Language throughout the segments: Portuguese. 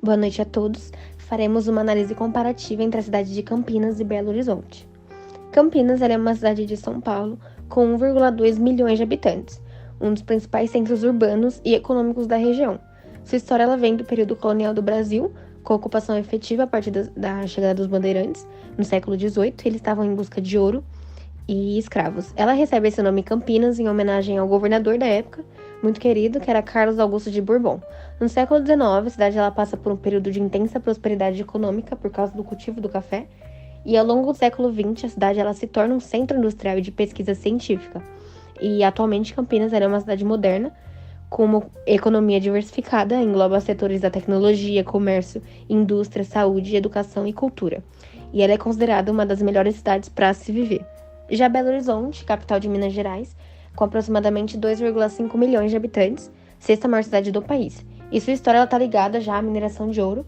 Boa noite a todos. Faremos uma análise comparativa entre a cidade de Campinas e Belo Horizonte. Campinas é uma cidade de São Paulo com 1,2 milhões de habitantes, um dos principais centros urbanos e econômicos da região. Sua história ela vem do período colonial do Brasil, com ocupação efetiva a partir da chegada dos bandeirantes no século XVIII. Eles estavam em busca de ouro e escravos. Ela recebe esse nome Campinas em homenagem ao governador da época, muito querido, que era Carlos Augusto de Bourbon. No século XIX, a cidade ela passa por um período de intensa prosperidade econômica por causa do cultivo do café, e ao longo do século XX, a cidade ela se torna um centro industrial e de pesquisa científica. E atualmente Campinas é uma cidade moderna, com uma economia diversificada, engloba setores da tecnologia, comércio, indústria, saúde, educação e cultura. E ela é considerada uma das melhores cidades para se viver. Já Belo Horizonte, capital de Minas Gerais, com aproximadamente 2,5 milhões de habitantes, sexta maior cidade do país. E sua história está ligada já à mineração de ouro,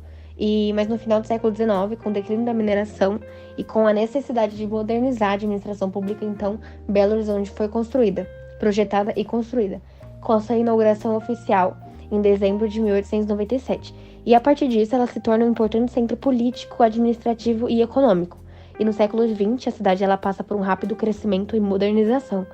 mas no final do século XIX, com o declínio da mineração e com a necessidade de modernizar a administração pública, então Belo Horizonte foi construída, projetada e construída, com a sua inauguração oficial em dezembro de 1897. E a partir disso, ela se torna um importante centro político, administrativo e econômico. E no século XX, a cidade ela passa por um rápido crescimento e modernização,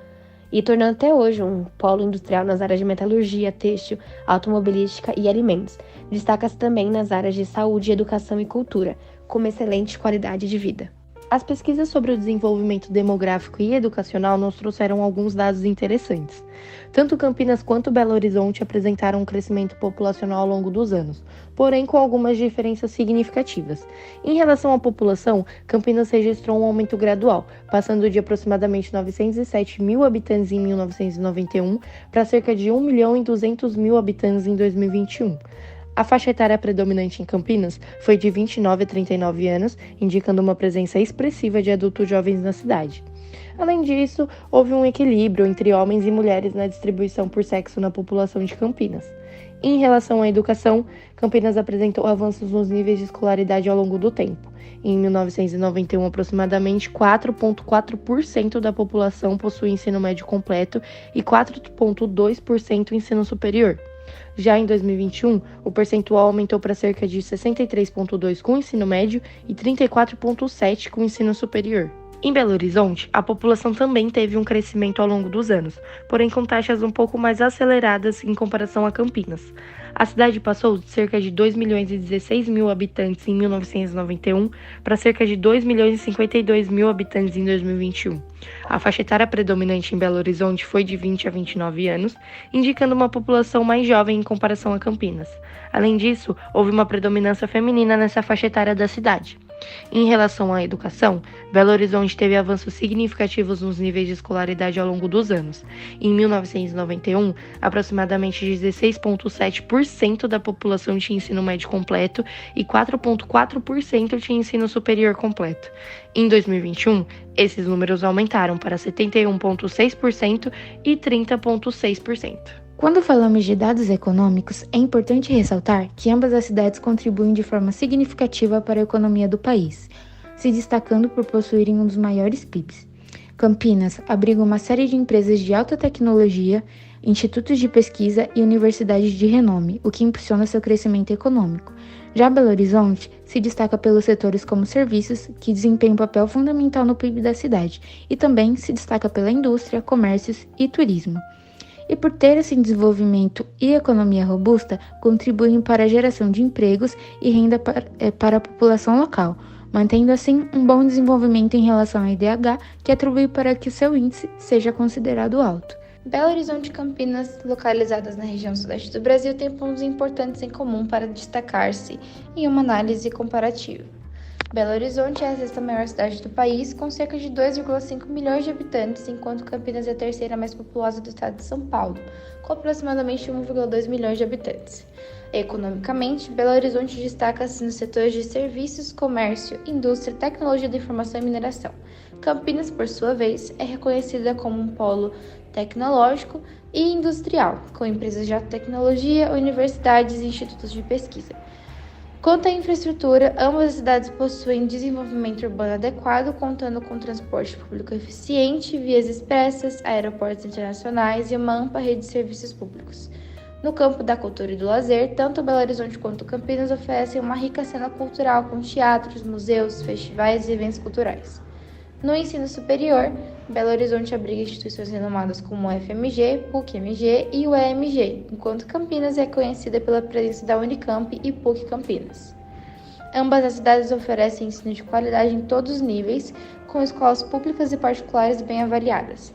e tornando até hoje um polo industrial nas áreas de metalurgia, têxtil, automobilística e alimentos. Destaca-se também nas áreas de saúde, educação e cultura, com uma excelente qualidade de vida. As pesquisas sobre o desenvolvimento demográfico e educacional nos trouxeram alguns dados interessantes. Tanto Campinas quanto Belo Horizonte apresentaram um crescimento populacional ao longo dos anos, porém com algumas diferenças significativas. Em relação à população, Campinas registrou um aumento gradual, passando de aproximadamente 907 mil habitantes em 1991 para cerca de 1.200.000 habitantes em 2021. A faixa etária predominante em Campinas foi de 29 a 39 anos, indicando uma presença expressiva de adultos jovens na cidade. Além disso, houve um equilíbrio entre homens e mulheres na distribuição por sexo na população de Campinas. Em relação à educação, Campinas apresentou avanços nos níveis de escolaridade ao longo do tempo. Em 1991, aproximadamente 4,4% da população possui ensino médio completo e 4,2% ensino superior. Já em 2021, o percentual aumentou para cerca de 63,2% com ensino médio e 34,7% com ensino superior. Em Belo Horizonte, a população também teve um crescimento ao longo dos anos, porém com taxas um pouco mais aceleradas em comparação a Campinas. A cidade passou de cerca de 2.016.000 habitantes em 1991 para cerca de 2.052.000 habitantes em 2021. A faixa etária predominante em Belo Horizonte foi de 20 a 29 anos, indicando uma população mais jovem em comparação a Campinas. Além disso, houve uma predominância feminina nessa faixa etária da cidade. Em relação à educação, Belo Horizonte teve avanços significativos nos níveis de escolaridade ao longo dos anos. Em 1991, aproximadamente 16,7% da população tinha ensino médio completo e 4,4% tinha ensino superior completo. Em 2021, esses números aumentaram para 71,6% e 30,6%. Quando falamos de dados econômicos, é importante ressaltar que ambas as cidades contribuem de forma significativa para a economia do país, se destacando por possuírem um dos maiores PIBs. Campinas abriga uma série de empresas de alta tecnologia, institutos de pesquisa e universidades de renome, o que impulsiona seu crescimento econômico. Já Belo Horizonte se destaca pelos setores como serviços, que desempenham um papel fundamental no PIB da cidade, e também se destaca pela indústria, comércios e turismo. E por ter esse desenvolvimento e economia robusta, contribuem para a geração de empregos e renda para a população local, mantendo assim um bom desenvolvimento em relação ao IDH, que atribui para que seu índice seja considerado alto. Belo Horizonte e Campinas, localizadas na região sudeste do Brasil, têm pontos importantes em comum para destacar-se em uma análise comparativa. Belo Horizonte é a sexta maior cidade do país, com cerca de 2,5 milhões de habitantes, enquanto Campinas é a terceira mais populosa do estado de São Paulo, com aproximadamente 1,2 milhões de habitantes. Economicamente, Belo Horizonte destaca-se nos setores de serviços, comércio, indústria, tecnologia da informação e mineração. Campinas, por sua vez, é reconhecida como um polo tecnológico e industrial, com empresas de alta tecnologia, universidades e institutos de pesquisa. Quanto à infraestrutura, ambas as cidades possuem desenvolvimento urbano adequado, contando com transporte público eficiente, vias expressas, aeroportos internacionais e uma ampla rede de serviços públicos. No campo da cultura e do lazer, tanto Belo Horizonte quanto Campinas oferecem uma rica cena cultural com teatros, museus, festivais e eventos culturais. No ensino superior, Belo Horizonte abriga instituições renomadas como o FMG, PUC-MG e o EMG, enquanto Campinas é conhecida pela presença da Unicamp e PUC Campinas. Ambas as cidades oferecem ensino de qualidade em todos os níveis, com escolas públicas e particulares bem avaliadas.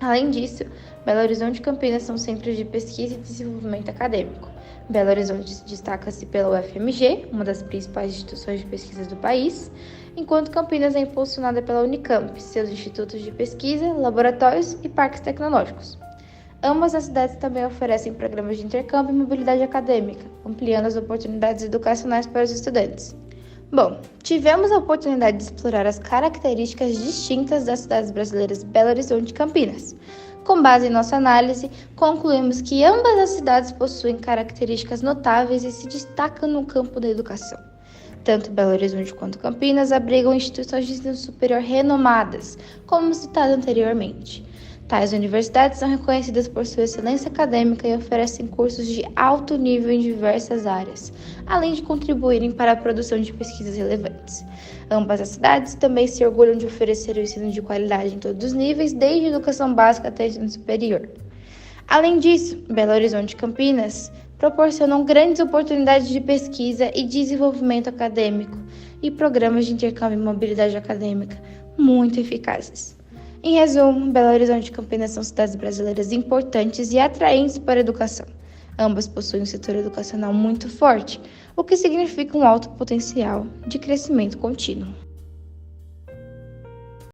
Além disso, Belo Horizonte e Campinas são centros de pesquisa e desenvolvimento acadêmico. Belo Horizonte destaca-se pela UFMG, uma das principais instituições de pesquisa do país, enquanto Campinas é impulsionada pela Unicamp, seus institutos de pesquisa, laboratórios e parques tecnológicos. Ambas as cidades também oferecem programas de intercâmbio e mobilidade acadêmica, ampliando as oportunidades educacionais para os estudantes. Bom, tivemos a oportunidade de explorar as características distintas das cidades brasileiras Belo Horizonte e Campinas. Com base em nossa análise, concluímos que ambas as cidades possuem características notáveis e se destacam no campo da educação. Tanto Belo Horizonte quanto Campinas abrigam instituições de ensino superior renomadas, como citado anteriormente. Tais universidades são reconhecidas por sua excelência acadêmica e oferecem cursos de alto nível em diversas áreas, além de contribuírem para a produção de pesquisas relevantes. Ambas as cidades também se orgulham de oferecer o ensino de qualidade em todos os níveis, desde a educação básica até o ensino superior. Além disso, Belo Horizonte e Campinas proporcionam grandes oportunidades de pesquisa e desenvolvimento acadêmico e programas de intercâmbio e mobilidade acadêmica muito eficazes. Em resumo, Belo Horizonte e Campinas são cidades brasileiras importantes e atraentes para a educação. Ambas possuem um setor educacional muito forte, o que significa um alto potencial de crescimento contínuo.